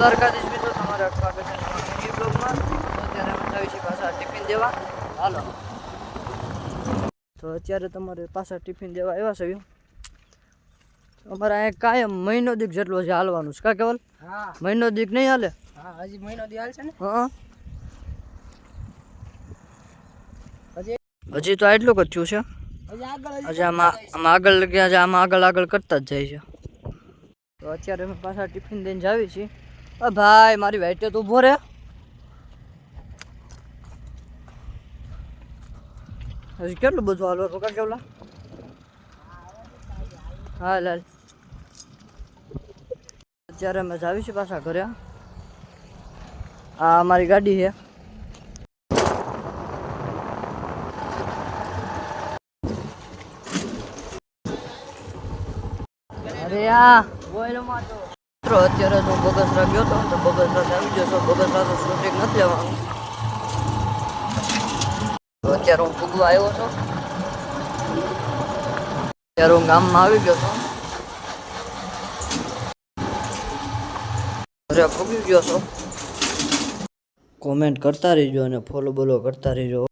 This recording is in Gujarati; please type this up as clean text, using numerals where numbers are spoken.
દ્વારકાધીશ મિત્રો, તમારા સ્વાગત છે મિની બ્લોગમાં. અત્યારે અમે જઈએ છીએ પાછા ટિફિન દેવા. હાલો, તો અત્યારે તમારે પાછા ટિફિન દેવા આવ્યા છે. અમારે અહીંયા કાયમ મહિનો દીક જેટલો છે હાલવાનું છે. કા કેવલ? હા, મહિનો દીક નહીં હાલે? હા, હજી મહિનો દી હાલ છે ને. હા, હજી તો આટલું જ થયું છે. હજી આમાં આગળ ગયા છે, આમાં આગળ કરતા જ જાય છે. તો અત્યારે અમે પાછા ટિફિન દઈને જાવી છીએ. ભાઈ મારી વાઈટે તો ઊભો રે. હજી કેટલું બધું હાલવા પકડ કેવલા. હા લાલ, અત્યારે અમે જાવી છીએ પાછા ઘરે. આ અમારી ગાડી છે. અરે આ મિત્રો અત્યારે તો બગસરા ગયો હતો, તો બગસરા આવી ગયો છો. બગસરા તો શૂટિંગ નથી લેવાનું. તો અત્યારે હું ફૂગવા આવ્યો છું. અત્યારે હું ગામમાં આવી ગયો છું. ઘરે ફૂગી ગયો છો. કોમેન્ટ કરતા રહીજો અને ફોલો બોલો કરતા રહીજો.